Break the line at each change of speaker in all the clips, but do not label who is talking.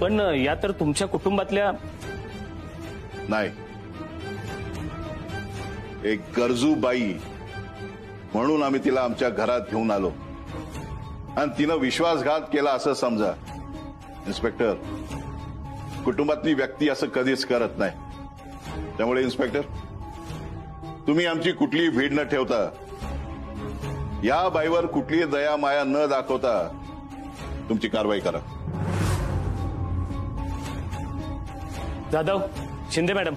पण या तर तुमच्या कुटुंबातल्या
नाही, एक गरजू बाई म्हणून आम्ही तिला आमच्या घरात घेऊन आलो आणि तिनं विश्वासघात केला असं समजा. इन्स्पेक्टर, कुटुंबातली व्यक्ती असं कधीच करत नाही. त्यामुळे इन्स्पेक्टर, तुम्ही आमची कुठलीही भीड न ठेवता, या बाईवर कुठलीही दया माया न दाखवता तुमची कारवाई करा.
जाधव, शिंदे मॅडम,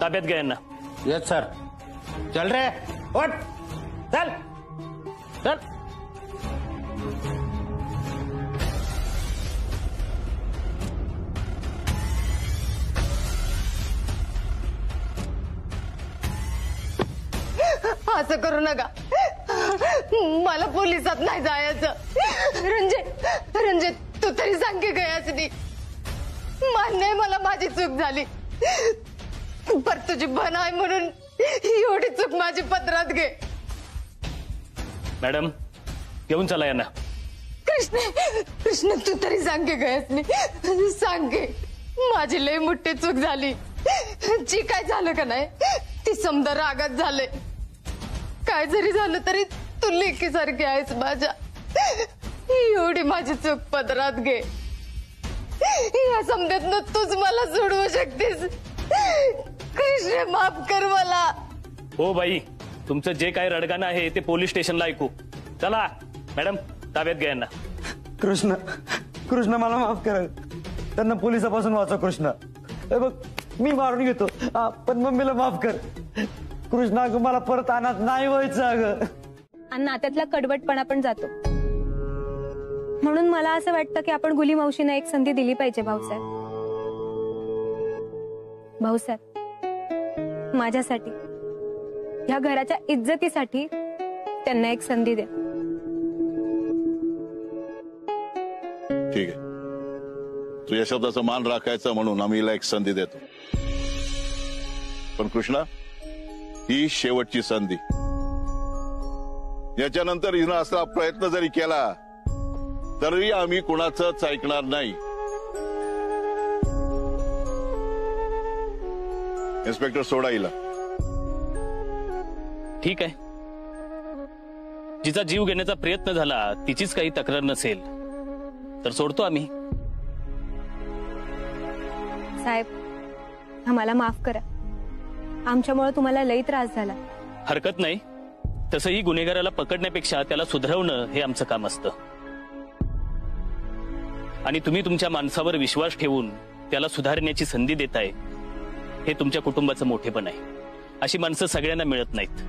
ताब्यात घ्या यांना.
Yes sir. चल रे, उठ, चल चल.
असं करू नका, मला पोलिसात नाही जायचं. रंजित, तू तरी सांग की गयाच नाही. मान्य आहे मला माझी चूक झाली, पर तुझी बन आहे म्हणून एवढी चूक माझी पदरात घे.
मॅडम, घेऊन चला यांना.
कृष्ण, तू तरी सांग की गयाच नाही. सांग की माझी लय मोठी चूक झाली. जी काय झालं का नाही ती समजा रागात झाले. काय जरी झालं तरी तू लेकीसारखी आहेस माझ्या. एवढी माझी चूक पदरात घे. या समजत तूच मला सोडवू शकतेस. कृष्ण, माफ कर मला.
हो बाई, तुमचं जे काय रडगाणं आहे ते पोलीस स्टेशनला ऐकू. चला मॅडम, ताब्यात घ्या यांना.
कृष्ण मला माफ कर. त्यांना पोलिसापासून वाचव कृष्ण. बघ, मी मारून घेतो, पण मम्मीला माफ कर. कृष्णा, अगं मला परत अनाथ नाही व्हायचं. अगं,
आणि नात्यातला कडवटपणा पण जातो. म्हणून मला असं वाटतं की आपण गुली मावशींना एक संधी दिली पाहिजे. भाऊसाहेब, माझ्यासाठी, ह्या घराच्या इज्जतीसाठी त्यांना एक संधी द्या.
ठीक आहे, तुझ्या शब्दाचा मान राखायचा म्हणून आम्ही हिला एक संधी देतो. पण कृष्णा, ही शेवटची संधी. याच्यानंतर हिनं असा प्रयत्न जरी केला तरी आम्ही कुणाचंच ऐकणार नाही. इन्स्पेक्टर, सोडा हिला.
ठीक आहे, जिचा जीव घेण्याचा प्रयत्न झाला तिचीच काही तक्रार नसेल तर सोडतो आम्ही.
साहेब, आम्हाला माफ करा. आमच्यामुळे तुम्हाला लई त्रास झाला.
हरकत नाही. तसंही गुन्हेगाराला पकडण्यापेक्षा त्याला सुधारवणं हे आमचं काम असतं. आणि तुम्ही तुमच्या माणसावर विश्वास ठेवून त्याला सुधारण्याची संधी देताय, हे तुमच्या कुटुंबाचं मोठेपण आहे. अशी माणसं सगळ्यांना मिळत नाहीत.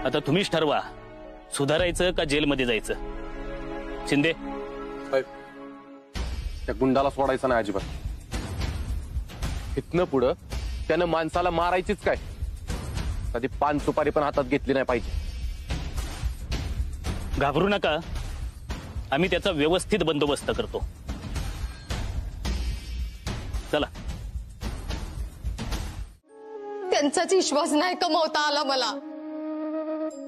आता तुम्हीच ठरवा, सुधारायचं का जेलमध्ये जायचं. शिंदे,
त्या गुंडाला सोडायचं नाही अजिबात. इथनं पुढं त्यानं माणसाला मारायचीच काय, कधी पान सुपारी पण हातात घेतली नाही पाहिजे.
घाबरू नका, आम्ही त्याचा व्यवस्थित बंदोबस्त करतो. चला.
त्यांचाच विश्वास नाही कमवता आला मला.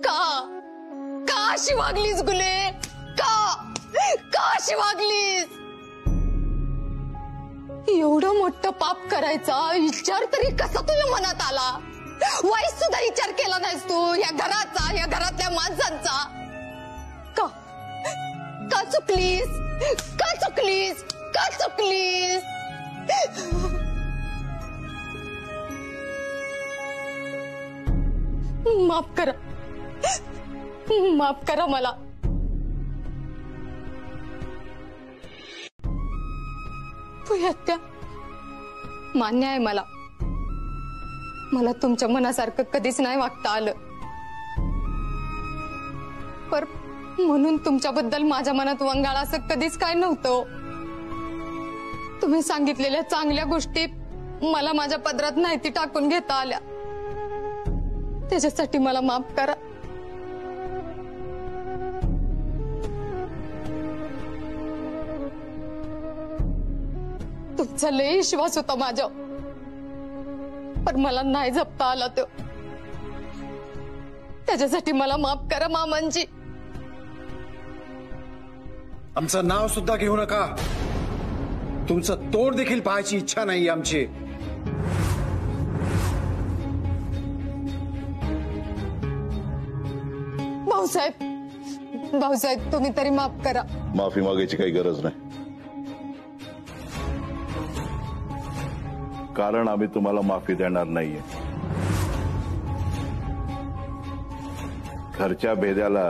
का अशी वागलीस गुले? का अशी वागलीस? एवढं मोठं पाप करायचा विचार तरी कसा तुझ्या मनात आला? वाईट सुद्धा विचार केला नाहीस तू या घराचा, या घरातल्या माणसांचा. का चुकलीस? का चुकलीस? का चुकलीस? माफ करा, माफ करा मला. हत्या मान्य आहे मला. मला तुमच्या मनासारखं कधीच नाही वागता आलं. पर म्हणून तुमच्याबद्दल माझ्या मनात वंगाळ असं कधीच काय नव्हतं. तुम्ही सांगितलेल्या चांगल्या गोष्टी मला माझ्या पदरात नाहीती टाकून घेता आल्या. त्याच्यासाठी मला माफ करा. तुमचा लय विश्वास होता माझ्या, पण मला नाही जपता आला तो. त्याच्यासाठी मला माफ करा मामांजी.
आमचं नाव सुद्धा घेऊ नका. तुमचं तोड देखील पाहायची इच्छा नाही आमची.
भाऊसाहेब तुम्ही तरी माफ करा.
माफी मागायची काही गरज नाही, कारण आम्ही तुम्हाला माफी देणार नाहीये. घरच्या भेद्याला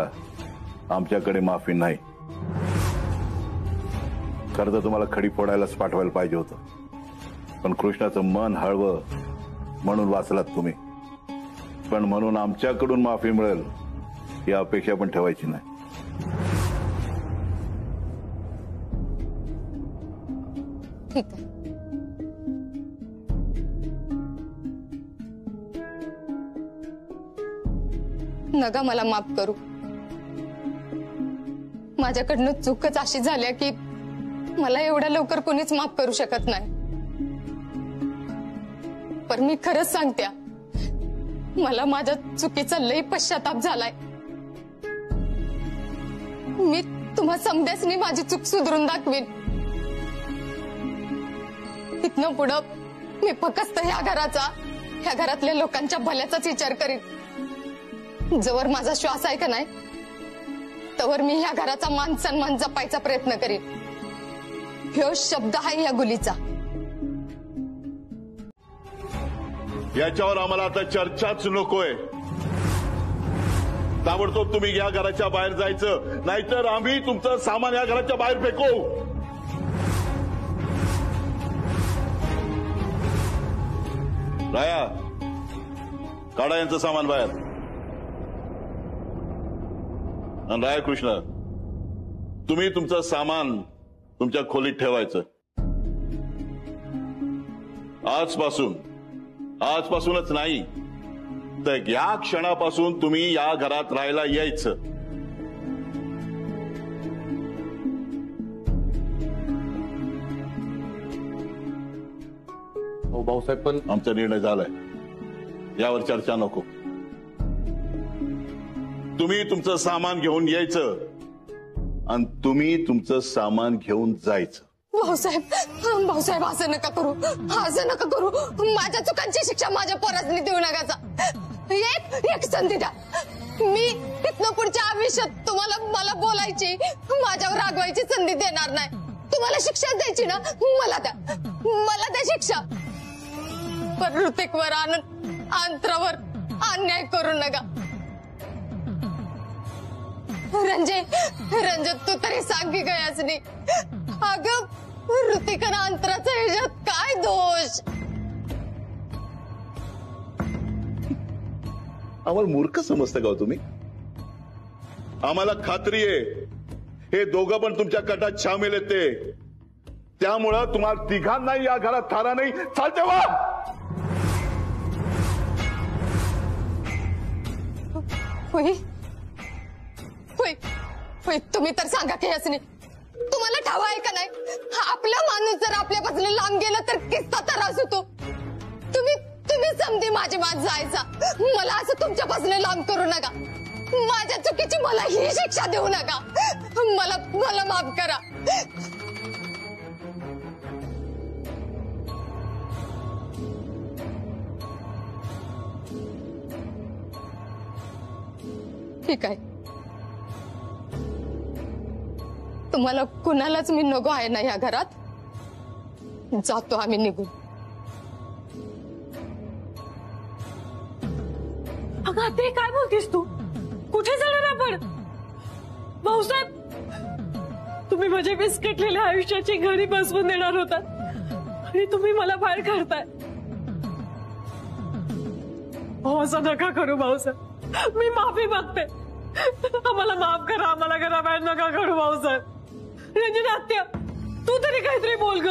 आमच्याकडे माफी नाही. खरं तर तुम्हाला खडी फोडायलाच पाठवायला पाहिजे होतं, पण कृष्णाचं मन हळवं म्हणून वाचलात तुम्ही. पण म्हणून आमच्याकडून माफी मिळेल ही अपेक्षा पण ठेवायची नाही.
ठीक आहे. नका मला माफ करू. माझ्याकडनं चूकच अशी झाली की मला एवढ्या लवकर कोणीच माफ करू शकत नाही. पण मी खरंच सांगत्या, मला माझ्या चुकीचा लई पश्चाताप झालाय. मी तुम्हा समद्यासनी माझी चूक सुधरून दाखवीन. इथनं पुढं मी फक्त ह्या घरातल्या लोकांच्या भल्याचाच विचार करीन. जवळ माझा श्वास आहे का नाही तवर मी ह्या घराचा मान सन्मान जपायचा प्रयत्न करीन. ह्यो शब्द आहे या गुलीचा.
याच्यावर आम्हाला आता चर्चाच नकोय. ताबडतोब तुम्ही या घराच्या बाहेर जायचं, नाहीतर आम्ही तुमचं सामान या घराच्या बाहेर फेकू. राया, काढा यांचं सामान बाहेर. आणि राया कृष्ण, तुम्ही तुमचं सामान तुमच्या खोलीत ठेवायचं. आजपासूनच नाही तर या क्षणापासून तुम्ही या घरात राहायला यायचं.
हो भाऊसाहेब, पण
आमचा निर्णय झालाय, यावर चर्चा नको. तुम्ही तुमचं सामान घेऊन यायचं आणि तुम्ही तुमचं सामान घेऊन जायचं.
भाऊसाहेब असं नका करू. माझ्या चुकांची शिक्षा माझ्या पोरासनी देऊ नका. एक संधी द्या. मी इथनं पुढच्या आयुष्यात तुम्हाला मला बोलायची, माझ्यावर रागवायची संधी देणार नाही. तुम्हाला शिक्षा द्यायची ना, मला द्या शिक्षा. पण ऋतिकवर अंतरावर अन्याय करू नका. रंजे तू तरी सांग की गयासनी. अगं ऋतिकनं अंतराचा ह्याच्यात काय दोष?
आम्हाला मूर्ख समजता का तुम्ही? आम्हाला खात्री आहे हे दोघं पण तुमच्या कटात सामील आहेत ते. त्यामुळं तुम्हाला तिघांनाही या घरात थारा नाही. चालते वा.
होय तुम्ही तर सांगा की यासनी तुम्हाला ठावा आहे का नाही? आपला माणूस जर आपल्यापासून लांब गेला तर किस्सा त्रास होतो. तुम्ही समधी माझी मात जायचा. मला असं तुमच्यापासून लांब करू नका. माझ्या चुकीची मला ही शिक्षा देऊ नका. मला माफ करा. ठीक आहे, तुम्हाला कुणालाच मी नको आहे ना या घरात. जातो आम्ही निघून.
अगं ते काय बोलतीस तू? कुठे जाणार आपण? भाऊसाहेब, तुम्ही माझ्या विस्कटलेल्या आयुष्याची घडी बसवून देणार होता आणि तुम्ही मला बाहेर काढताय. असं नका करू भाऊसाहेब. मी माफी मागते. आम्हाला माफ करा. आम्हाला घराबाहेर नका काढू भाऊसाहेब. रंजना आत्या, तू तरी काहीतरी बोल ग.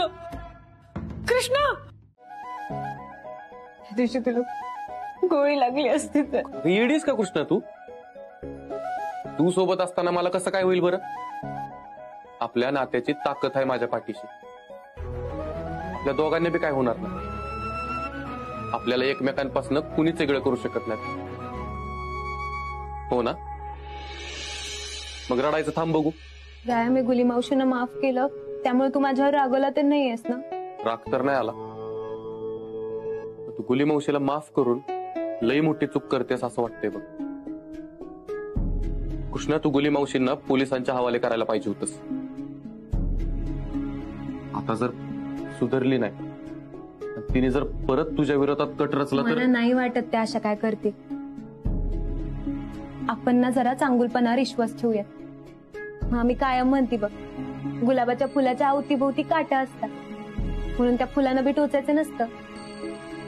कृष्णा, त्या दिवशी तुला गोळी लागली असती तर.
येडीस का कृष्णा तू सोबत असताना मला कसं काय होईल बरं? आपल्या नात्याची ताकद आहे माझ्या पाठीशी. आपल्या दोघांनी बी काय होणार नाही. आपल्याला एकमेकांपासून कुणीच वेगळं करू शकत नाही. हो ना? मग रडायचं थांब बघू.
राया, मी गुली मावशीनं माफ केलं त्यामुळे तू माझ्यावर रागवला तर नाहीयेस ना?
राग तर नाही आला. तू गुली मावशीला माफ करून लई मोठी चूक करतेस असं वाटतंय बघ. कृष्णा, तू गुली मावशींना पोलिसांच्या हवाले करायला पाहिजे होतस. आता जर सुधारली नाही, तिने जर परत तुझ्या विरोधात कट रचला तर.
मला नाही वाटत त्या अशा काय करते. आपण ना जरा चांगुलपणावर विश्वास ठेवूयात. आम्ही कायम म्हणते बघ, गुलाबाच्या फुलाच्या अवतीभोवती काटा असतात, म्हणून त्या फुलानं बी टोचायचं नसतं,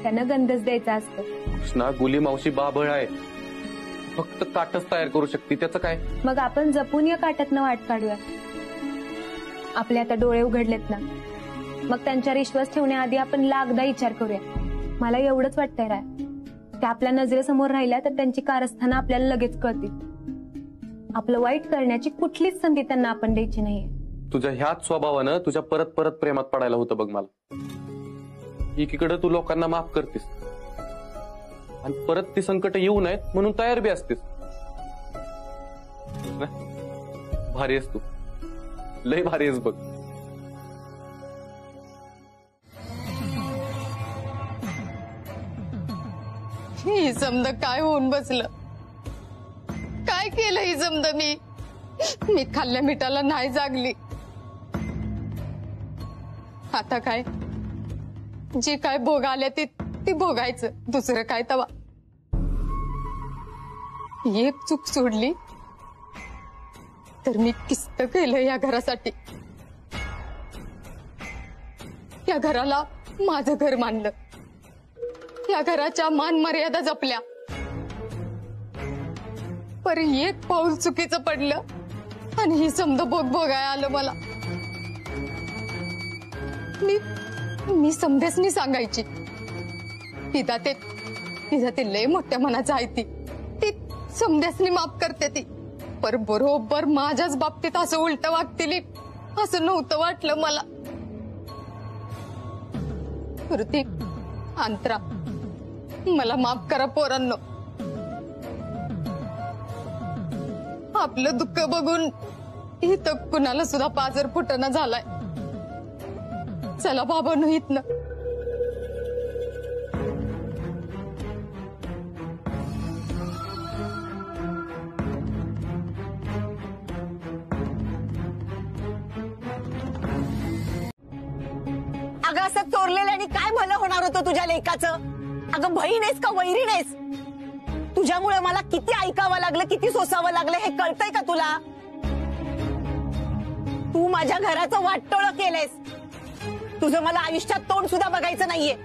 त्यांना गंधच द्यायचा असतो.
कृष्णा, गुली मावशी बाबळ आहे, फक्त काटच तयार करू शकते, त्याचं काय?
मग आपण जपून या काट्यातनं वाट काढूया. आपले आता डोळे उघडलेत ना, मग त्यांच्यावर विश्वास ठेवण्याआधी आपण लाखदा विचार करूया. मला एवढंच वाटतंय राय, त्या आपल्या नजरेसमोर राहिल्या तर त्यांची कारस्थानं आपल्याला लगेच कळतील. आपलं वाईट करण्याची कुठलीच संधी त्यांना आपण द्यायची नाहीये.
तुझ्या ह्याच स्वभावानं तुझ्या परत परत प्रेमात पडायला होतं बघ मला. एकीकडे तू लोकांना माफ करतेस आणि परत ती संकट येऊ नयेत म्हणून तयार बी असतेस. भारी आहेस तू, लय भारी आहेस बघ.
ही समद काय होऊन बसलं? काय केलं ही समद? मी खाल्ल्या मिठाला नाही जागली. आता काय, जी काय भोग आल्या ती भोगायचं, दुसरं काय तवा. एक चूक सोडली तर मी किस्त केलं या घरासाठी. या घराला माझं घर मानलं, या घराच्या मान मर्यादा जपल्या. पर एक पाऊल चुकीचं पडलं आणि ही समद भोगाय आलं मला. मी समधेसनी सांगायची, तिला ते लय मोठ्या मनाचं आहे, ती समधेसनी माफ करते ती. पर बरोबर माझ्याच बाबतीत असं उलट वागतील असं नव्हतं वाटलं मला. ऋतिक, अंतरा, मला माफ करा पोरांनो. आपलं दुःख बघून इथं कुणाला सुद्धा पाजर फुटणं झालाय. चला बाबांनो इथनं.
अगं, असं चोरलेल्याने काय भलं होणार होतं तुझ्या लेकाचं? अगं, बहीण आहेस का वैरीण आहेस? तुझ्यामुळे मला किती ऐकावं लागलं, किती सोसावं लागलं, हे कळतंय का तुला? तू माझ्या घराचं वाटोळं केलंयस. तुझं मला आयुष्यात तोंड सुद्धा बघायचं नाहीये.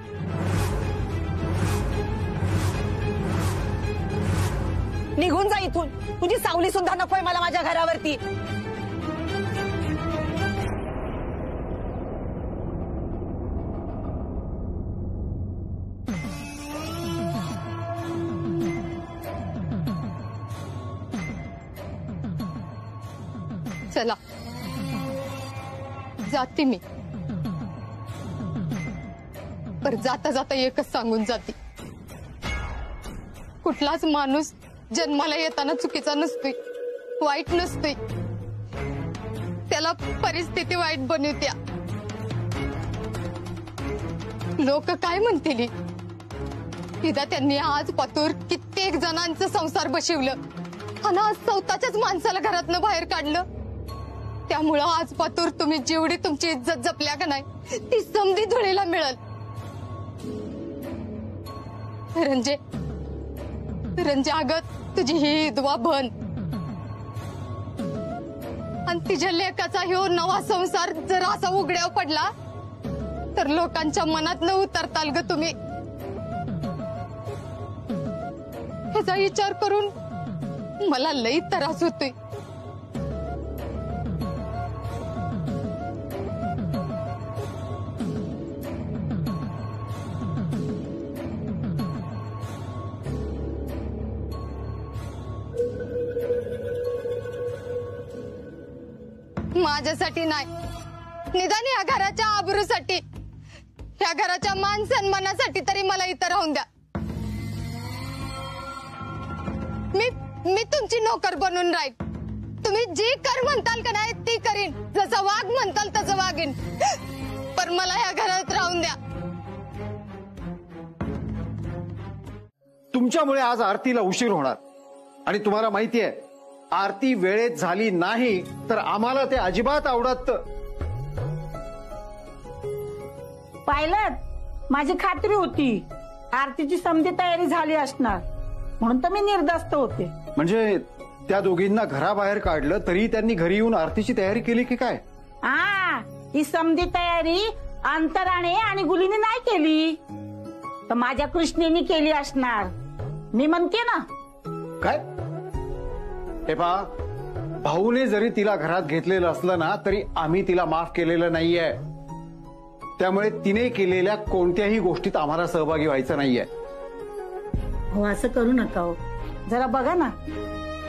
निघून जा इथून. तुझी सावली सुद्धा नकोय मला माझ्या घरावरती.
चला जाते मी. पर जाता जाता एकच सांगून जाते, कुठलाच माणूस जन्माला येताना चुकीचा नसतोय, वाईट नसतोय. त्याला परिस्थिती वाईट बनवत्या. लोक काय म्हणतील? तिला त्यांनी आज पातूर कित्येक जणांचं संसार बसवलं आणि आज स्वतःच्याच माणसाला घरातनं बाहेर काढलं. त्यामुळं आज पातूर तुम्ही जेवढी तुमची इज्जत जपल्या का नाही, ती समधी धुळीला मिळल. रंजे, अगं, तुझी ही दुवा बन आणि तिच्या लेकाचा ह्यो नवा संसार जर असा उघड्यावर पडला तर लोकांच्या मनात न उतरताल ग तुम्ही. ह्याचा विचार करून मला लई त्रास होतोय. माझ्यासाठी नाही, निदान या घराच्या आबरूसाठी, या घराच्या मान सन्मानासाठी तरी मला इथं राहून द्या. मी तुमची नोकर बनून राहील, तुम्ही जी कर म्हणताल का नाही ती करीन, जसं वाघ म्हणताल तसं वागेन, पण मला या घरात राहून द्या.
तुमच्यामुळे आज आरतीला उशीर होणार आणि तुम्हाला माहितीये आरती वेळेत झाली नाही तर आम्हाला ते अजिबात आवडत.
पाहिलं, माझी खात्री होती आरतीची समधी तयारी झाली असणार म्हणून तर मी निर्धास्त होते.
म्हणजे त्या दोघींना घराबाहेर काढलं तरी त्यांनी घरी येऊन आरतीची तयारी केली की काय?
ही समधी तयारी अंतराने आणि गुलीने नाही केली तर माझ्या कृष्णेनी केली असणार. मी म्हणते ना.
काय हे पहा, भाऊने जरी तिला घरात घेतलेलं असलं ना तरी आम्ही तिला माफ केलेलं नाहीये. त्यामुळे तिने केलेल्या कोणत्याही गोष्टीत आम्हाला सहभागी व्हायचं नाहीये.
हो, असं करू नका हो. जरा बघा ना,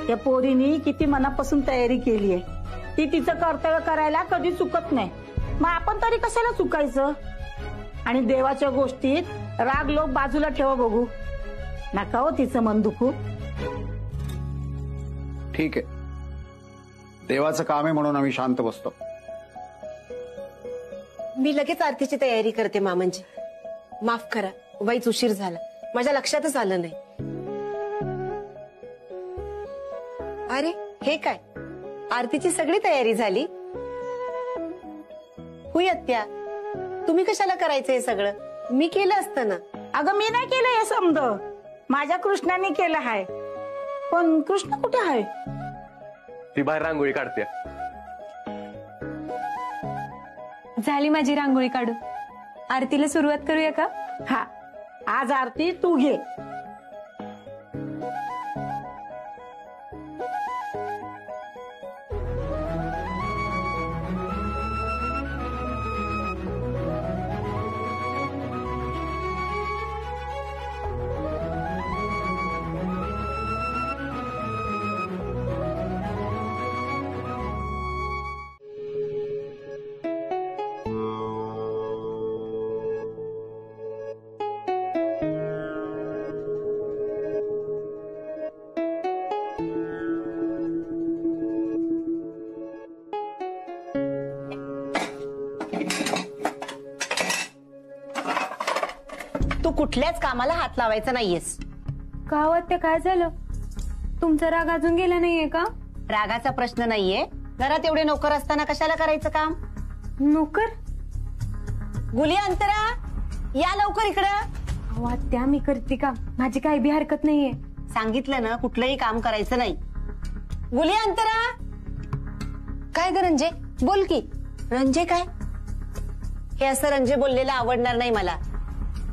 त्या पोरीनी किती मनापासून तयारी केली आहे. ती तिचं कर्तव्य करायला कधी चुकत नाही, मग आपण तरी कशाला चुकायचं. आणि देवाच्या गोष्टीत राग लोक बाजूला ठेवा बघू नका हो, तिचं मन दुखू.
ठीक आहे, देवाचं काम आहे म्हणून आम्ही शांत बसतो.
मी लगेच आरतीची तयारी करते मामांची. माफ करा, वाईच उशीर झाला, माझ्या लक्षातच आलं नाही. अरे हे काय, आरतीची सगळी तयारी झाली? हुई आत्या, तुम्ही कशाला करायचं हे सगळं? मी केलं असतं ना.
अगं मी नाही केलं हे समज, माझ्या कृष्णाने केलं आहे. पण कृष्ण कुठे आहे?
ती बाहेर रांगोळी काढते.
झाली माझी रांगोळी काढून. आरतीला सुरुवात करूया का?
हा, आज आरती तू घे.
तू कुठल्याच कामाला हात लावायचा नाहीयेस.
का वाटते, काय झालं? तुमचा राग अजून गेला नाहीये का?
रागाचा प्रश्न नाहीये. घरात एवढे नोकर असताना कशाला करायचं काम?
नोकर?
गुली, अंतरा, या लवकर इकडं.
वाटत्या मी करते का, माझी काही बी हरकत नाहीये.
सांगितलं ना, कुठलंही काम करायचं नाही. गुली, अंतरा. काय ग रंजे, बोल की. रंजे काय? हे असं रंजे बोललेलं आवडणार नाही मला.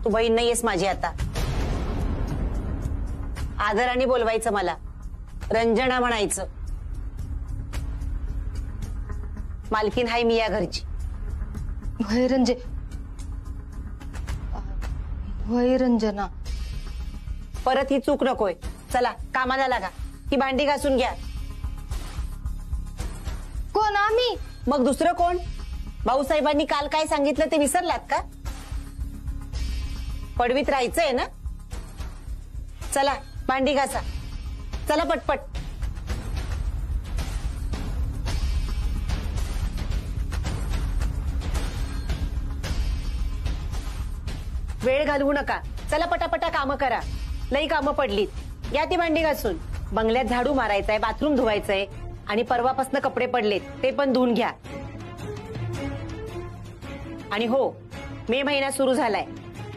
तू बहीण नाहीयेस माझी आता. आदराने बोलवायचं मला, रंजना म्हणायचं. मालकीन हाय मी या घरची.
वय रंजे, वय रंजना.
परत ही चूक नकोय. चला कामाला लागा. ही भांडी घासून घ्या.
कोण, आम्ही?
मग दुसरं कोण? भाऊसाहेबांनी काल काय सांगितलं ते विसरलात का? पडवीत राहायचंय ना. चला भांडी घासा. चला पटपट. वेळ घालवू नका. चला पटापटा कामं करा. लई कामं पडलीत. या ती भांडी घासून. बंगल्यात झाडू मारायचाय, बाथरूम धुवायचंय आणि परवापासून कपडे पडलेत ते पण धुवून घ्या. आणि हो, मे महिना सुरू झालाय.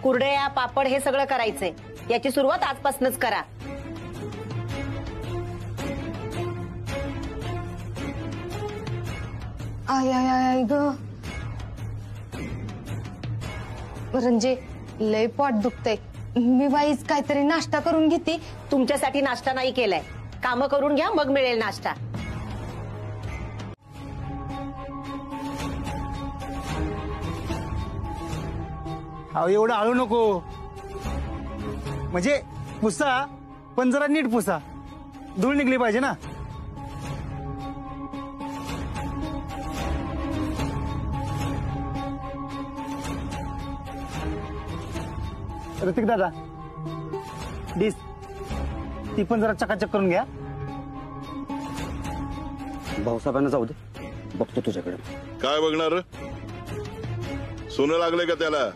कुरडया, पापड हे सगळं करायचंय. याची सुरुवात आजपासूनच करा.
आय आय आय ग रंजे, लय पोट दुखतंय. मी बाईच काहीतरी नाश्ता करून घेते.
तुमच्यासाठी नाश्ता नाही केलाय. कामं करून घ्या, मग मिळेल नाश्ता.
अहो एवढं आळू नको. म्हणजे पुसा, पण जरा नीट पुसा. धूळ निघली पाहिजे ना. ऋतिक दादा, डिस ती पण जरा चकाचक करून घ्या. भाऊसाहेबांना जाऊ दे, बघतो तुझ्याकडे.
काय बघणार? सोनं लागले का त्याला?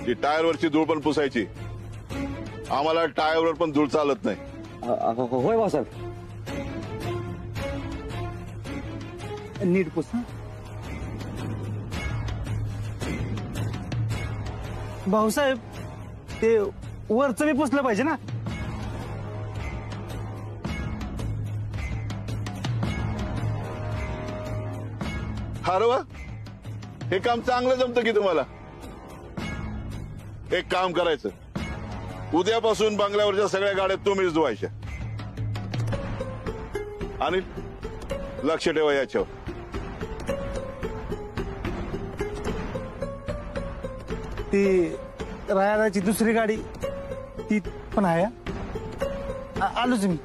ती टायरवरची धूळ पण पुसायची. आम्हाला टायरवर पण धूळ चालत नाही.
होय भाऊसाहेब. नीट पुस. भाऊसाहेब ते वरचं मी पुसलं पाहिजे ना.
अरे वा, हे काम चांगलं जमतं की तुम्हाला. एक काम करायचं, उद्यापासून बंगल्यावरच्या सगळ्या गाड्या तुम्हीच धुवायच्या. आणि लक्ष ठेवा याच्यावर.
ती रायाची दुसरी गाडी ती पण आहे. आलोच मी.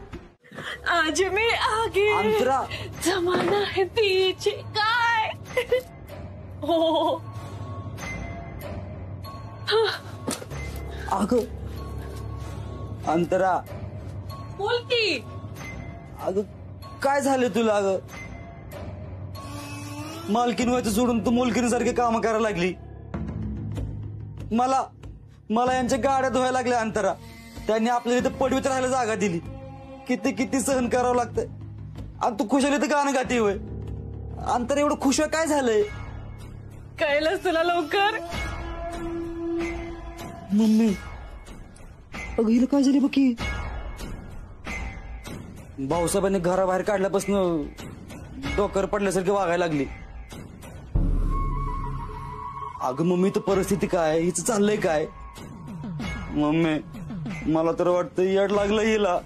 आज मी आगे
अंतरा.
जमाना है पीछे काय. हो
अग अंतरा,
बोल की.
अगं काय झालं तुला? अगं मालकीन व्हायचं सोडून तू मुलकीसारखी काम करायला लागली. मला यांच्या गाड्या धुवायला लागल्या. अंतरा, त्यांनी आपल्याला इथं पडवीत राहायला जागा दिली. किती किती सहन करावं लागतंय. आणि तू खुशाली तर गाणं गाती होय. अंतरा एवढं खुश काय झालंय?
कळलंच तुला लवकर.
मम्मी, अगं हिला काय झाली बघी. भाऊसाहेबांनी घराबाहेर काढल्यापासून डोकर पडल्यासारखी वागायला लागली. अगं मम्मी, तर परिस्थिती काय, हिचं चाललंय काय? मम्मी, मला तर वाटतं येड लागलं हिला.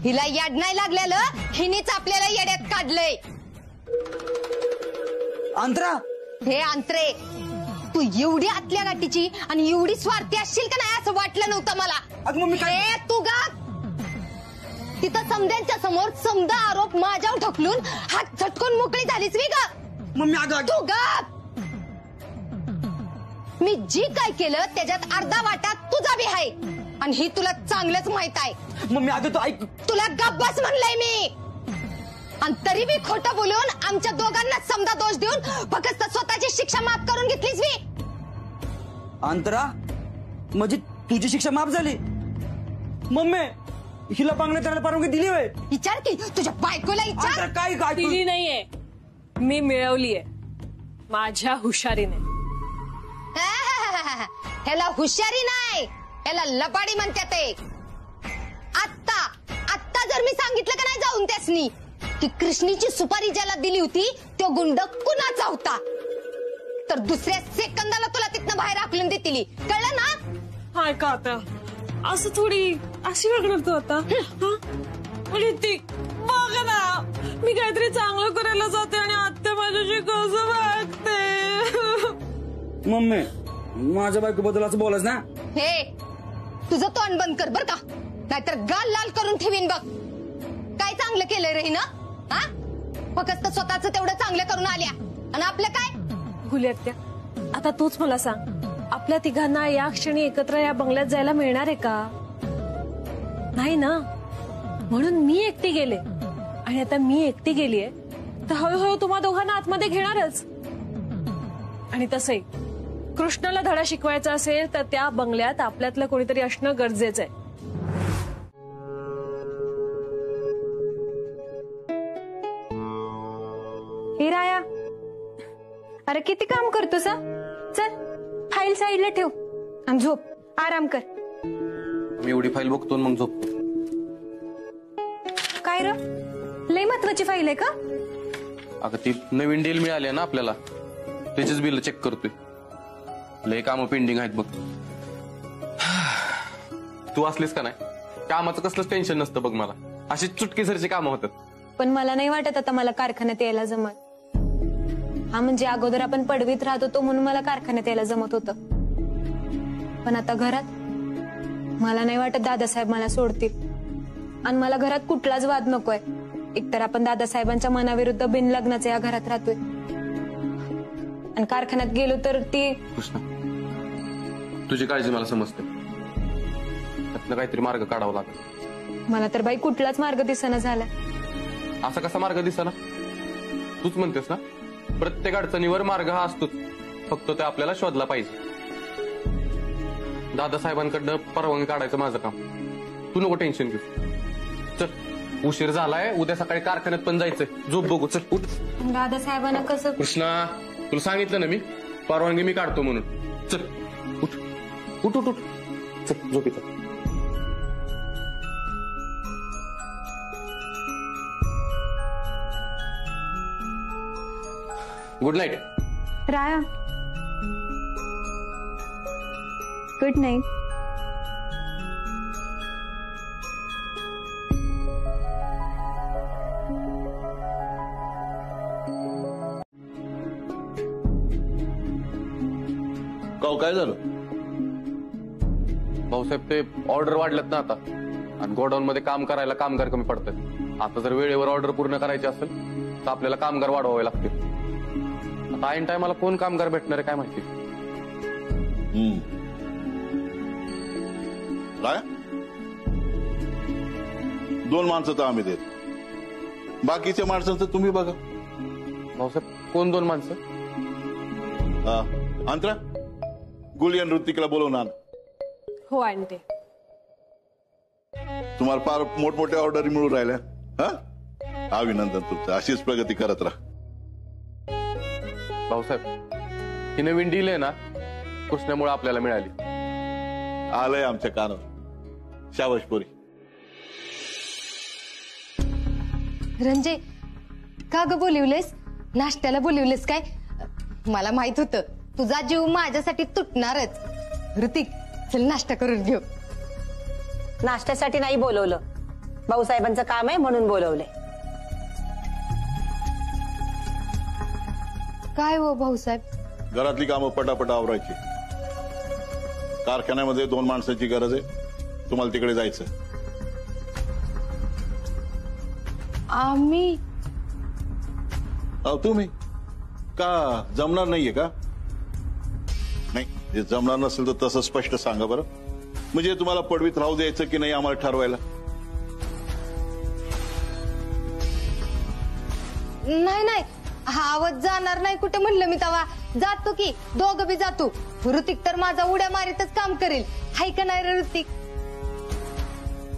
हिला याड नाही लागलेलं, हिनेच आपल्याला येड्यात काढलंय.
अंतरा,
हे अंतरे, तू एवढी आतल्या गाठीची आणि एवढी स्वार्थी असशील का नाही असं वाटलं नव्हतं मला.
अगं मम्मी काय?
हे तू गा. तिथं समद्यांच्या समोर समदा आरोप माझ्यावर ढकलून हात झटकून मोकळी झालीस मी ग.
मम्मी अगं
तू गा. मी जी काय केलं त्याच्यात अर्धा वाटा तुझा बी आहे आणि ही तुला चांगलंच माहित आहे.
मम्मी अगं तू ऐक.
तुला गप्पच म्हणलंय मी. आणि तरी बी खोटं बोलून आमच्या दोघांना समजा दोष देऊन फक्त स्वतःची शिक्षा माफ करून घेतलीस मी.
अंतरा, म्हणजे तुझी शिक्षा माफ झाली? मम्मी, हिला बंगल्यात राहायला परवानगी दिली होय?
विचार की तुझ्या बायकोला विचार.
अंतरा, काय काय तू-
दिली नाहीये, मी मिळवलीये माझ्या हुशारीने.
ह्याला हुशारी नाही, ह्याला लबाडी म्हणतात ते. आत्ता जर मी सांगितलं का नाही जाऊन त्यासनी की कृष्णीची सुपारी ज्याला दिली होती तो गुंड कुणाचा होता, तर दुसऱ्या सेकंदाला तुला तिथनं बाहेर हाकलून देतील. कळलं ना?
हाय का आता असं थोडी अशी वागणार तू आता. ऋतिक बघ ना, मी काहीतरी चांगलं करायला जाते आणि आत्ता माझ्याशी कसं वागते.
मम्मी, माझ्या बायकोबद्दल असं बोलायच ना.
हे तुझं तोंड बंद कर बर का, नाहीतर गाल लाल करून ठेवीन बघ. काय चांगलं केलंय रे हिनं? हा, फक्त स्वतःच तेवढं चांगलं करून आल्या आणि आपलं काय?
गुल्यात्या, आता तूच मला सांग, आपल्या तिघांना या क्षणी एकत्र या बंगल्यात जायला मिळणार आहे का? नाही ना. म्हणून मी एकटी गेले आणि आता मी एकटी गेलीये तर हळूहळू तुम्हा दोघांना आतमध्ये घेणारच. आणि तसंही कृष्णाला धडा शिकवायचा असेल तर त्या बंगल्यात आपल्यातलं कोणीतरी असणं गरजेचं आहे.
हे राया, अरे किती काम करतोस? चल फाईल साईडला ठेव आणि झोप, आराम कर.
मी एवढी फाईल बघतो मग झोपतो.
काय र, लय महत्वाची फाईल आहे का?
अगं ती नवीन डील मिळाली ना आपल्याला, त्याचीच बिल चेक करतोय. लय कामं पेंडिंग आहेत बघ. तू असलीस का नाही, कामाचं कसलंच टेन्शन नसतं बघ मला. अशी चुटकीसरची कामं होतात.
पण मला नाही वाटत आता मला कारखान्यात यायला जमत. हा म्हणजे अगोदर आपण पडवीत राहत होतो म्हणून मला कारखान्यात यायला जमत होतं, पण आता घरात मला नाही वाटत दादासाहेब मला सोडतील. आणि मला घरात कुठलाच वाद नकोय. एकतर आपण दादासाहेबांच्या मनाविरुद्ध बिनलग्नाचे या घरात राहतोय आणि कारखान्यात गेलो तर ती.
कृष्णा, तुझी काळजी मला समजते. त्यातनं काहीतरी मार्ग काढावा लागेल.
मला तर बाई कुठलाच मार्ग दिसेना झाला.
असा कसा मार्ग दिसना? तूच म्हणतेस ना, प्रत्येक अडचणीवर मार्ग हा असतोच, फक्त ते आपल्याला शोधला पाहिजे. दादासाहेबांकडनं परवानगी काढायचं माझं काम. तू नको टेन्शन घेऊ. चल, उशीर झालाय, उद्या सकाळी कारखान्यात पण जायचंय. झोप बघू. चल उठ.
दादासाहेबांना कसं?
कृष्णा, तुला सांगितलं ना मी, परवानगी मी काढतो म्हणून. चल उठ उठ उठ उठ. चल झोपीचं. Good night.
Raya, good night.
काय झालं?
भाऊसाहेब, ते ऑर्डर वाढल्यात ना आता, आणि गोडाऊन मध्ये काम करायला कामगार कमी पडतात. आता जर वेळेवर ऑर्डर पूर्ण करायची असेल तर आपल्याला कामगार वाढवावे लागतील. आता ऐन टायमाला कोण कामगार भेटणार आहे काय माहिती.
काय? 2 माणसं तर आम्ही देत, बाकीच्या माणसांचं तुम्ही बघा.
भाऊसाहेब, कोण 2 माणसं?
अंतरा, गुली आणि ऋतिकला बोलवून आण.
हो आणते.
तुम्हाला फार मोठमोठ्या ऑर्डरी मिळून राहिल्या. अभिनंदन तुमचं, अशीच प्रगती करत राहा.
भाऊसाहेब, ही नवीन डील आहे ना, कृष्णामुळे आपल्याला मिळाली.
आलंय आमच्या कानावर. शाबाशपोरी.
रंजे, का ग बोलिवलेस? नाश्त्याला बोलिवलेस काय? मला माहित होतं तुझा जीव माझ्यासाठी तुटणारच. ऋतिक, चल नाश्ता करून घेऊ.
नाश्त्यासाठी नाही बोलवलं, भाऊसाहेबांचं काम आहे म्हणून बोलवलंय.
काय हो भाऊसाहेब?
घरातली कामं पटापट आवरायची. कारखान्यामध्ये 2 माणसाची गरज आहे. तुम्हाला तिकडे जायचं.
आम्ही?
तुम्ही का जमणार नाहीये का? नाही, जे जमणार नसेल तर तसं स्पष्ट सांगा बरं, म्हणजे तुम्हाला पडवीत राहू द्यायचं की नाही आम्हाला ठरवायला.
नाही नाही, हावत जाणार नाही कुठे म्हणलं मी. तवा जातो की, दोघं बी जातो. ऋतिक तर माझा उड्या मारीतच काम करेल. हाय का नाही रे ऋतिक?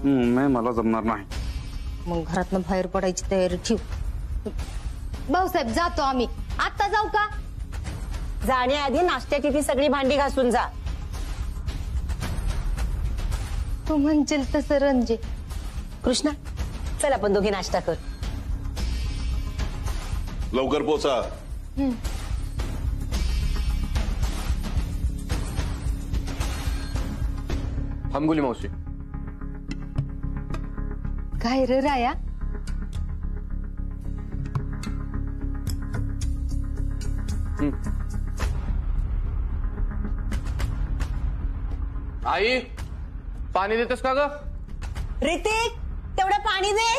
नाही, मला जमणार नाही.
मग घरातनं बाहेर पडायची तयारी ठेव. भाऊसाहेब, जातो आम्ही. आता जाऊ का?
जाण्याआधी नाश्त्याची ती सगळी भांडी घासून जा.
तू म्हणशील तसं रंजे.
कृष्णा, चल आपण दोघी नाश्ता कर.
लवकर पोचा.
थांबगुली मावशी.
काय रे राया?
आई, पाणी देतेस का ग?
ऋतिक, तेवढं पाणी दे.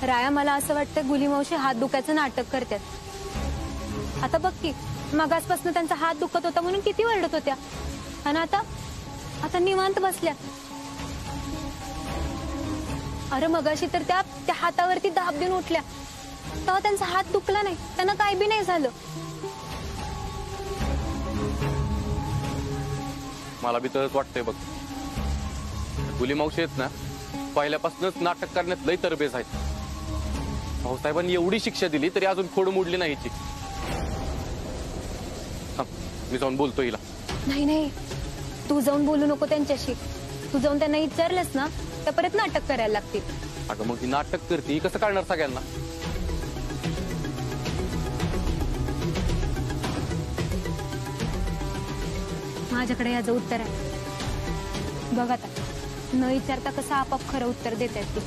राया, मला असं वाटतं गुली मावशी हात दुखायचं नाटक करतात. आता बघ की, मगासपासून त्यांचा हात दुखत होता म्हणून किती वरडत होत्या, आणि आता निवांत बसल्या. अरे मगाशी तर त्या हातावरती दाब देऊन उठल्या, तेव्हा त्यांचा हात दुखला नाही, त्यांना काय बी नाही झालं.
मला बी तरच वाटतंय बघ. गुली मावशी आहेत ना, पहिल्यापासूनच नाटक करण्यात लय तरबेज आहेत. भाऊसाहेबांनी एवढी शिक्षा दिली तरी अजून खोड मोडली नाही हिची. मी जाऊन बोलतो हिला.
नाही, तू जाऊन बोलू नको त्यांच्याशी. तू जाऊन त्यांना विचारलंस ना, तर परत नाटक करायला लागतील.
अगं मग ही नाटक करते, कसं कळणार सगळ्यांना?
माझ्याकडे याचं उत्तर आहे. बघ आता, न विचारता कसं आपाप खरं उत्तर देत आहेत ती.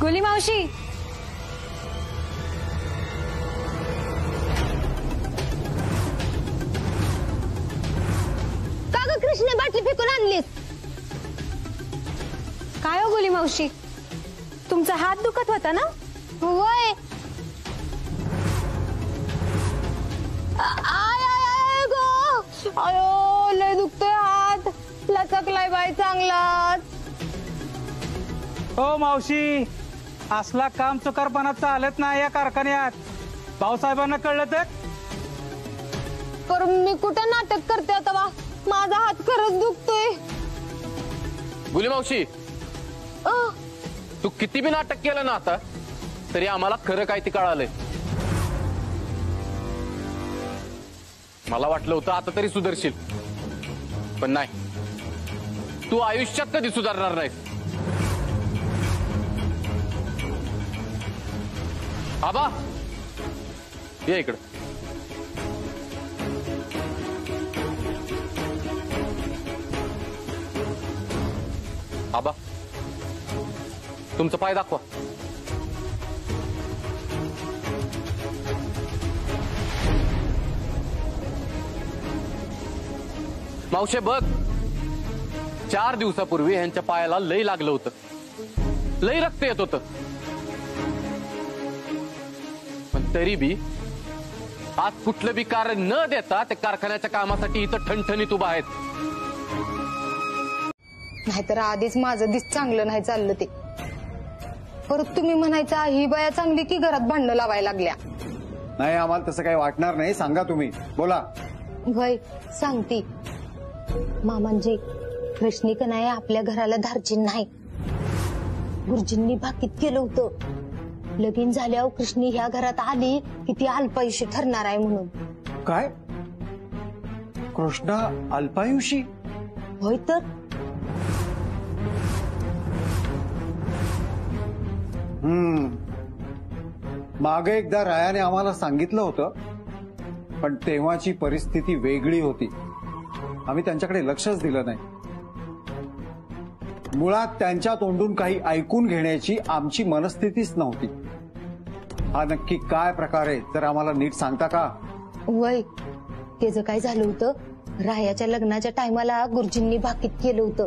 गुली मावशी,
का ग कृष्ण बाटली फेकून आणलीस?
गुली मावशी, तुमचा हात दुखत होता ना?
वय आय आय आय गो, अयो लय दुखतोय हात, लचकलाय बाई चांगलाच.
हो मावशी, असला काम चुकारपणा चालत नाही या कारखान्यात. भाऊसाहेबांना कळलं तर
पर मी कुठं नाटक करते आता बा, माझा हात खरंच दुखतोय.
गुली मावशी, तू किती बी नाटक केलं ना आता तरी आम्हाला खरं काय ते कळालंय. मला वाटलं होतं आता तरी सुधारशील, पण नाही, तू आयुष्यात कधी सुधारणार नाहीस. आबा ये इकडं. आबा तुमचं पाय दाखवा. मावशे बघ, 4 दिवसापूर्वी ह्यांच्या पायाला लय लागलं होतं, लय रक्त येत होतं, पण तरी बी आज कुठलं बी कारण न देता ते कारखान्याच्या कामासाठी इथं ठणठणीत उभा आहेत.
नाहीतर आधीच माझं दिस चांगलं नाही चाललं ते. परत तुम्ही म्हणायचा ही बाया चांगली की घरात भांडणं लावायला लागल्या.
नाही, आम्हाला तसं काही वाटणार नाही. सांगा तुम्ही, बोला.
वय सांगती मामांजी, कृष्णिक नाही आपल्या घराला धारचीन नाही. गुरुजींनी भाकीत केलं होतं, लगीन झाल्यावर कृष्णी ह्या घरात आली की ती अल्पायुषी ठरणार आहे म्हणून.
काय? कृष्णा अल्पायुषी?
होय तर.
मागे एकदा रायाने आम्हाला सांगितलं होतं, पण तेव्हाची परिस्थिती वेगळी होती. आम्ही त्यांच्याकडे लक्षच दिलं नाही. मुळात त्यांच्या तोंडून काही ऐकून घेण्याची आमची मनस्थितीच नव्हती. हा नक्की काय प्रकार आहे, जर आम्हाला नीट सांगता का?
वय त्याचं काय झालं होतं, रायाच्या लग्नाच्या टायमाला गुरुजींनी भाकीत केलं होतं,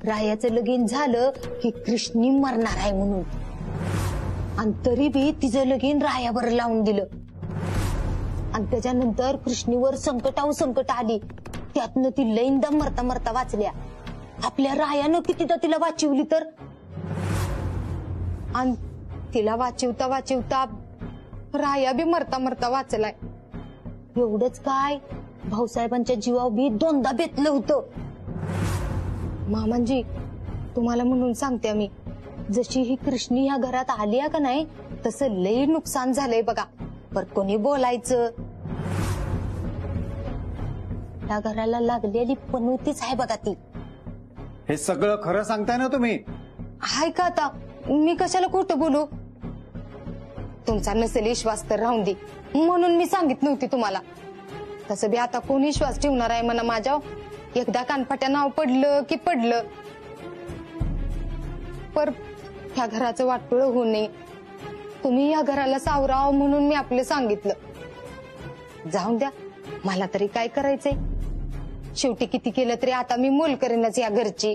रायाचं लगीन झालं की कृष्णी मरणार आहे म्हणून. आणि तरी बी तिचं लगीन रायावर लावून दिलं. आणि त्याच्यानंतर कृष्णीवर संकटावर संकट आली, त्यातनं ती लईनदा मरता मरता वाचल्या. आपल्या रायानं कितीदा तिला वाचवली तर, आणि तिला वाचवता वाचवता राया बी मरता मरता वाचलाय. एवढंच काय, भाऊसाहेबांच्या जीवावर बी 2दा बेतलं होतं. मामांजी तुम्हाला म्हणून सांगते मी, जशी ही कृष्णी ह्या घरात आली का नाही तसं लई नुकसान झालंय बघा. पर कोणी बोलायचं, त्या घराला लागलेली पनवतीच आहे बघा ती.
हे सगळं खरं सांगताय ना तुम्ही?
हाय का आता मी कशाला खोटं बोलू. तुमचा नसेल विश्वास तर राहून दे म्हणून मी सांगित नव्हती तुम्हाला. तसं बी आता कोण विश्वास ठेवणार आहे म्हणा माझ्यावर. एकदा कानफाट्या नाव पडलं की पडलं. पर ह्या घराचं वाटोळ होऊ नये, तुम्ही या घराला सावराव म्हणून मी आपलं सांगितलं. जाऊन द्या, मला तरी काय करायचंय. शेवटी किती केलं तरी आता मी मोल करेनच या घरची.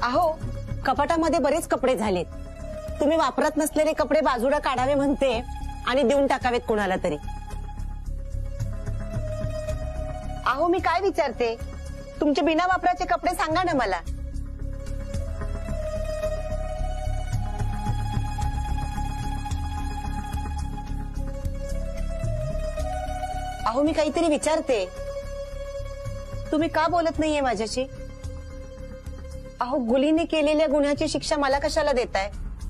अहो, कपाटामध्ये बरेच कपडे झालेत. तुम्ही वापरत नसलेले कपडे बाजूला काढावे म्हणते आणि देऊन टाकावेत कोणाला तरी. अहो, मी काय विचारते, तुमचे बिना वापराचे कपडे सांगा ना मला. अहो, मी काहीतरी विचारते, तुम्ही का बोलत नाहीये माझ्याशी? अहो, गुलीने केलेल्या गुन्ह्याची शिक्षा मला कशाला देताय?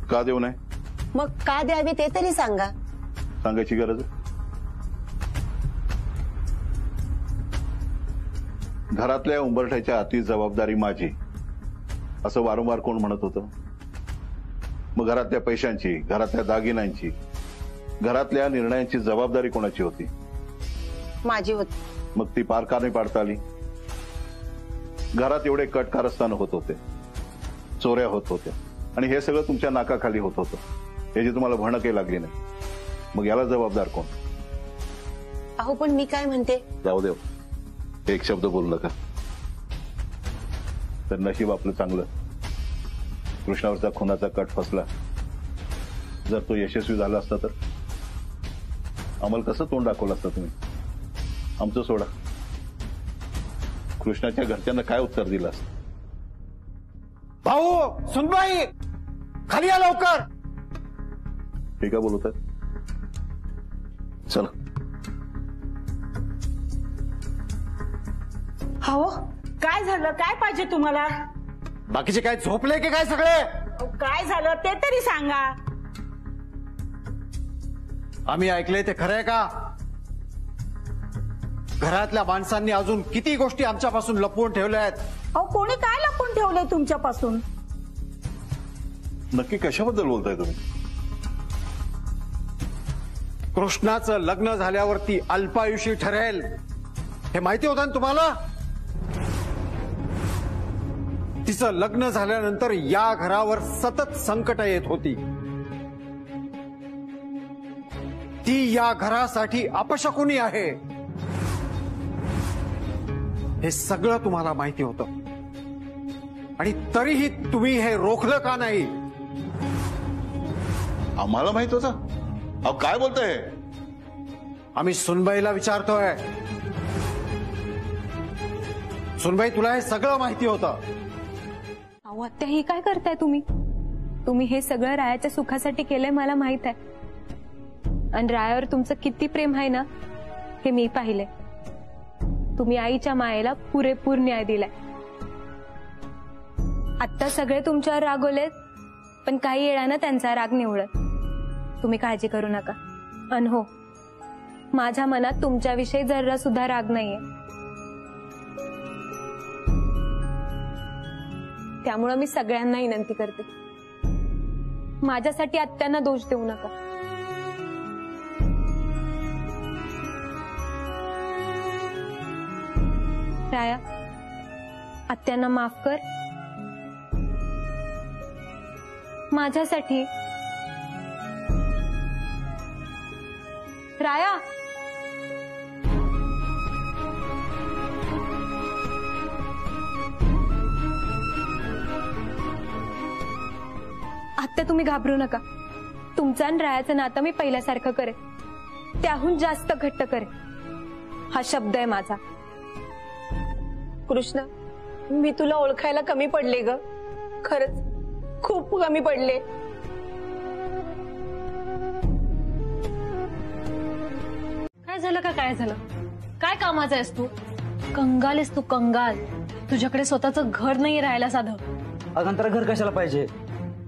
का देऊ नये?
मग का द्यावी ते तरी सांगा.
सांगायची गरज आहे? घरातल्या उंबरठ्याच्या अति जबाबदारी माझी, असं वारंवार कोण म्हणत होतं? मग घरातल्या पैशांची, घरातल्या दागिन्यांची, घरातल्या निर्णयांची जबाबदारी कोणाची होती?
माझी होती.
मग ती पार का नाही पाडता आली? घरात एवढे कट कारस्थान होत होते, चोऱ्या होत होत्या आणि हे सगळं तुमच्या नाकाखाली होत होतं, याची तुम्हाला भणकही लागली नाही. मग याला जबाबदार कोण?
अहो पण मी काय म्हणते,
जाऊ देव, एक शब्द बोलू नका. तर नशीब आपलं चांगलं, कृष्णावरचा खुनाचा कट फसला. जर तो यशस्वी झाला असता तर आम्हाला कसं तोंड दाखवलं असतं तुम्ही? आमचं सोडा, कृष्णाच्या घरच्यांना काय उत्तर दिलं असतं?
भाऊ, सुनबाई, खाली या लवकर.
हे काय बोलत आहे? चला.
हो काय झालं, काय पाहिजे तुम्हाला?
बाकीचे काय झोपले की काय सगळे?
अहो, काय झालं ते तरी सांगा.
आम्ही ऐकलंय ते खरंय का? घरातल्या माणसांनी अजून किती गोष्टी आमच्यापासून लपवून ठेवल्या आहेत.
अहो कोणी काय लपून ठेवलंय तुमच्यापासून?
नक्की कशाबद्दल बोलताय तुम्ही?
कृष्णाचं लग्न झाल्यावरती अल्पायुषी ठरेल हे माहिती होतं ना तुम्हाला? तिचं लग्न झाल्यानंतर या घरावर सतत संकट येत होती. ती या घरासाठी अपशकुनी आहे हे सगळं तुम्हाला माहिती होतं आणि तरीही तुम्ही हे रोखलं का नाही?
आम्हाला माहित होतं? अहो काय बोलताय?
आम्ही सुनबाईला विचारतोय. सुनबाई, तुला हे सगळं माहिती होतं?
अहो आत्या, हे काय करताय तुम्ही? तुम्ही हे सगळं रायाच्या सुखासाठी केलंय मला माहित आहे. आणि रायावर तुमचं किती प्रेम आहे ना हे मी पाहिलंय. तुम्ही आईच्या मायेला पुरेपूर न्याय दिलाय. आत्ता सगळे तुमच्यावर रागवलेत, पण काही वेळानं त्यांचा राग निवळत. तुम्ही काळजी करू नका. अन हो, माझ्या मनात तुमच्याविषयी जरा सुद्धा राग नाहीये. त्यामुळं मी सगळ्यांना विनंती करते, माझ्यासाठी आत्यांना दोष देऊ नका. राया, आत्यांना माफ कर. माझ्यासाठी. राया, आत्या तुम्ही घाबरू नका. तुमचं आणि रायाचं नातं मी पहिल्यासारखं करेन, त्याहून जास्त घट्ट करेन. हा शब्द आहे माझा.
कृष्ण, मी तुला ओळखायला कमी पडले ग. खरंच खूप कमी पडले.
काय झालं का? काय झालं? काय कामाचा आहेस तू? कंगाल आहेस तू, कंगाल. तुझ्याकडे स्वतःचं घर नाही राहायला साधं.
अगं अंतरा, घर कशाला पाहिजे?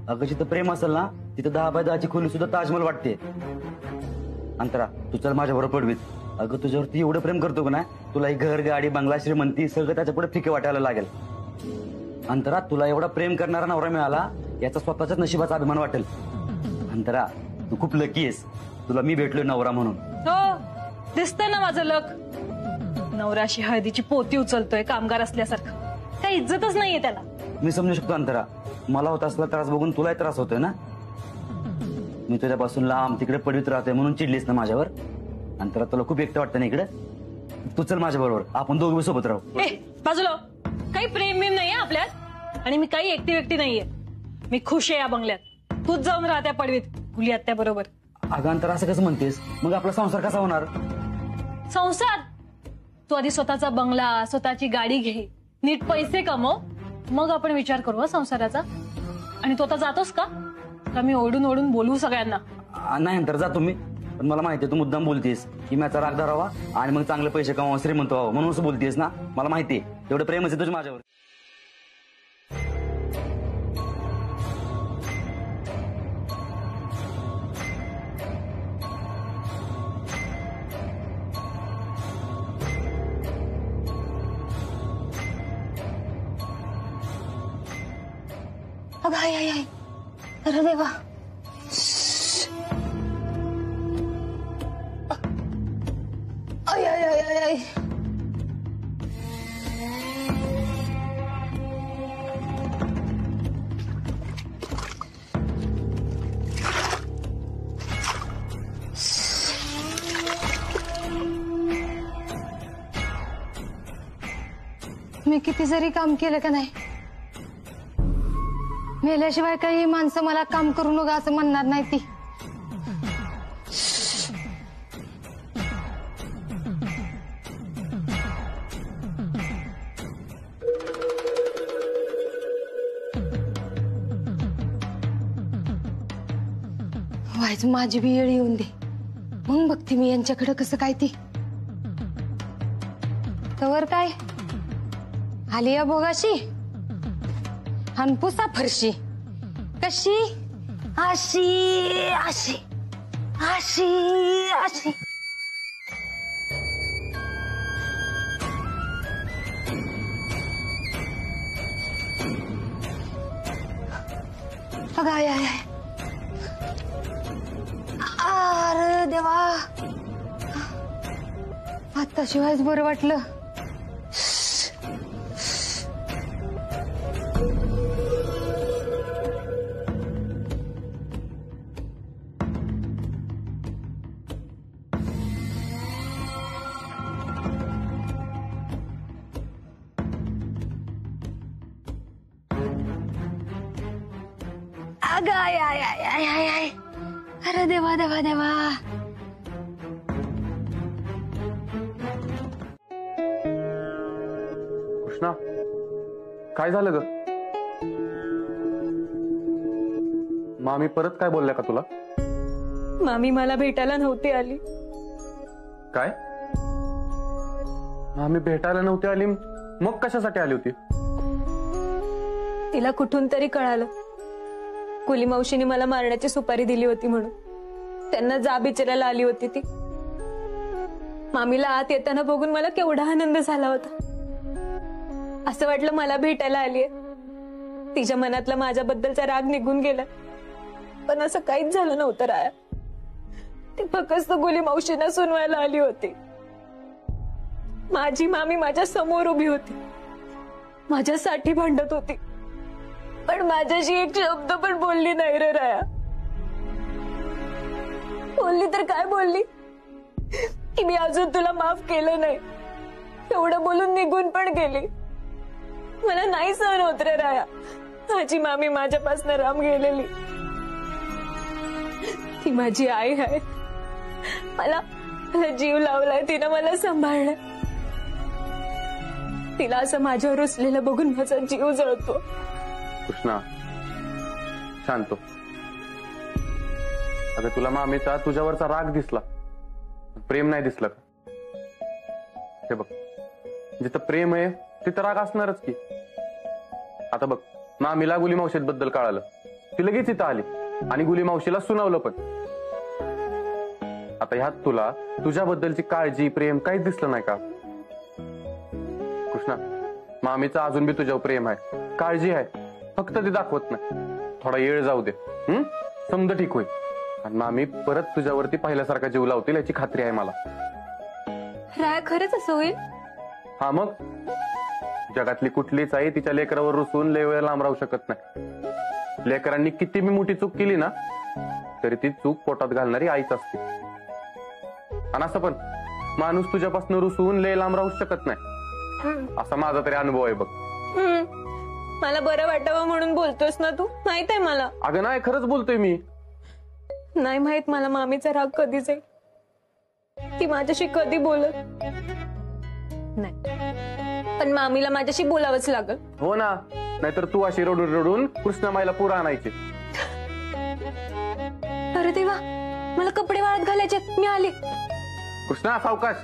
अगं जिथं प्रेम असेल ना तिथं 10 बाय 10ची खोली सुद्धा ताजमहल वाटते. अंतरा, तू चल माझ्या बरोबर पडवीत. अगं तुझ्यावरती एवढं प्रेम करतो का ना, तुला ही घर, गाडी, बंगला, श्रीमंती सगळं त्याच्या पुढे फिके वाटायला लागेल. अंतरा, तुला एवढा प्रेम करणारा नवरा मिळाला याचा स्वतःच्याच नशिबाचा अभिमान वाटेल. अंतरा, तू खूप लकी आहेस, तुला मी भेटलोय नवरा म्हणून.
हो, दिसतंय ना माझं लक. नवराशी हळदीची पोती उचलतोय कामगार असल्यासारखं. काही इज्जतच नाहीये त्याला.
मी समजू शकतो अंतरा, मला होत असला त्रास बघून तुलाही त्रास होतोय ना. मी तुझ्यापासून लांब तिकडे पडवीत राहतोय म्हणून चिडलीस ना माझ्यावर. अंतरा, तुला खूप एकटं वाटतं ना इकडे? तू चल माझ्या बरोबर, आपण दोघे सोबत राहू.
बाजूला. काही प्रेम बिम नाहीये आपल्यात आणि मी काही एकटी व्यक्ती नाहीये. मी खुश आहे या बंगल्यात. तूच जाऊन राहत्या पडवीत गुली आत्या बरोबर.
अगं अंतरा, असं कसं म्हणतेस? मग आपला संसार कसा होणार?
संसार? तू आधी स्वतःचा बंगला, स्वतःची गाडी घे, नीट पैसे कमव, मग आपण विचार करू संसाराचा. आणि तू आता जातोस का? मी ओढून ओढून बोलवू सगळ्यांना?
नाही अंतर, जा तुम्ही. पण मला माहिती आहे तू मुद्दाम बोलतेस की माझा राग धरावा आणि मग चांगले पैसे कमावा, श्रीमंत व्हावं म्हणून असं बोलतेस ना. मला माहिती आहे एवढं प्रेमच आहे तुझं माझ्यावर.
अगं आय आय आय, अरे देवा. आय आय आय आय आय. मी किती जरी काम केलं का नाही, मेल्याशिवाय काही माणसं मला काम करू नका असं म्हणणार नाही ती. व्हायचं माझी बी येळ येऊन दे, मग बघते मी यांच्याकडे कसं काय ती. तवर काय आलिया बोगाशी हनपुसा फरशी कशी अशी अशी अशी अशी. अगं आय आय आय. अरे देवा, आत्ताशिवायच बरं वाटलं. अगं आय आय आय आय आय आय. अरे देवा देवा देवा.
कृष्णा, काय झालं ग? मामी परत काय बोलल्या का तुला?
मामी मला भेटायला नव्हती आली.
काय? मामी भेटायला नव्हती आली, मग कशासाठी आली होती?
तिला कुठून तरी कळालं कुली मावशीने मला मारण्याची सुपारी दिली होती म्हणून. त्यांना जाब विचारायला आली होती ती. मामीला आत येताना बघून मला केवढा आनंद झाला होता. असं वाटलं मला भेटायला आलीये. तिच्या मनातला माझ्याबद्दलचा राग निघून गेला, पण असं काहीच झालं नव्हतं राया. ती फक्त गुली मावशींना सुनवायला आली होती. माझी मामी माझ्या समोर उभी होती, माझ्यासाठी भांडत होती, पण माझ्याशी एक शब्द पण बोलली नाही रे राया. बोलली तर काय बोलली की मी अजून तुला माफ केलं नाही, एवढं बोलून निघून पण गेली. मला नाही सहन होत रे राया. माझी मामी माझ्यापासून राम गेलेली. ती माझी आई आहे. मला जीव लावलाय तिनं, मला सांभाळलं. तिला असं माझ्यावर रुसलेलं बघून माझा जीव जळतो.
कृष्णा, शांत. अगं तुला मामीचा तुझ्यावरचा राग दिसला, प्रेम नाही दिसलं का? हे बघ, जिथं प्रेम आहे तिथं राग असणारच की. आता बघ, मामीला गुली मावशीबद्दल कळालं, ती लगेच इथं आली आणि गुली मावशीला सुनावलं पण. आता ह्यात तुला तुझ्याबद्दलची काळजी प्रेम काहीच दिसलं नाही का? कृष्णा, मामीचं अजून बी तुझ्यावर प्रेम आहे, काळजी आहे, फक्त ती दाखवत नाही. थोडा वेळ जाऊ दे, समज ठीक होईल आणि मामी परत तुझ्यावरती पहिल्यासारखा जीव लावतील याची खात्री आहे मला.
राया, खरंच असं होईल?
हा मग, जगातली कुठलीच आई तिच्या लेकरावर रुसून लय वेळ लांब राहू शकत नाही. लेकरांनी किती बी मोठी चूक केली ना तरी ती चूक पोटात घालणारी आईच असते. आणि असं पण माणूस तुझ्यापासून रुसून लय लांब राहू शकत नाही, असा माझा तरी अनुभव आहे बघ.
मला बरं वाटावं म्हणून बोलतोस ना तू, माहित आहे मला.
अगं नाही, खरंच बोलतोय मी.
नाही माहित मला मामीचा राग कधीच आहे. ती माझ्याशी कधी बोलत नाही, पण मामीला माझ्याशी बोलावंच लागल.
हो ना, नाहीतर तू अशी रडून रडून कृष्णामाईला पूर आणायची.
अरे देवा, मला कपडे वाळत घालायचे, मी आले.
कृष्णा, सावकाश.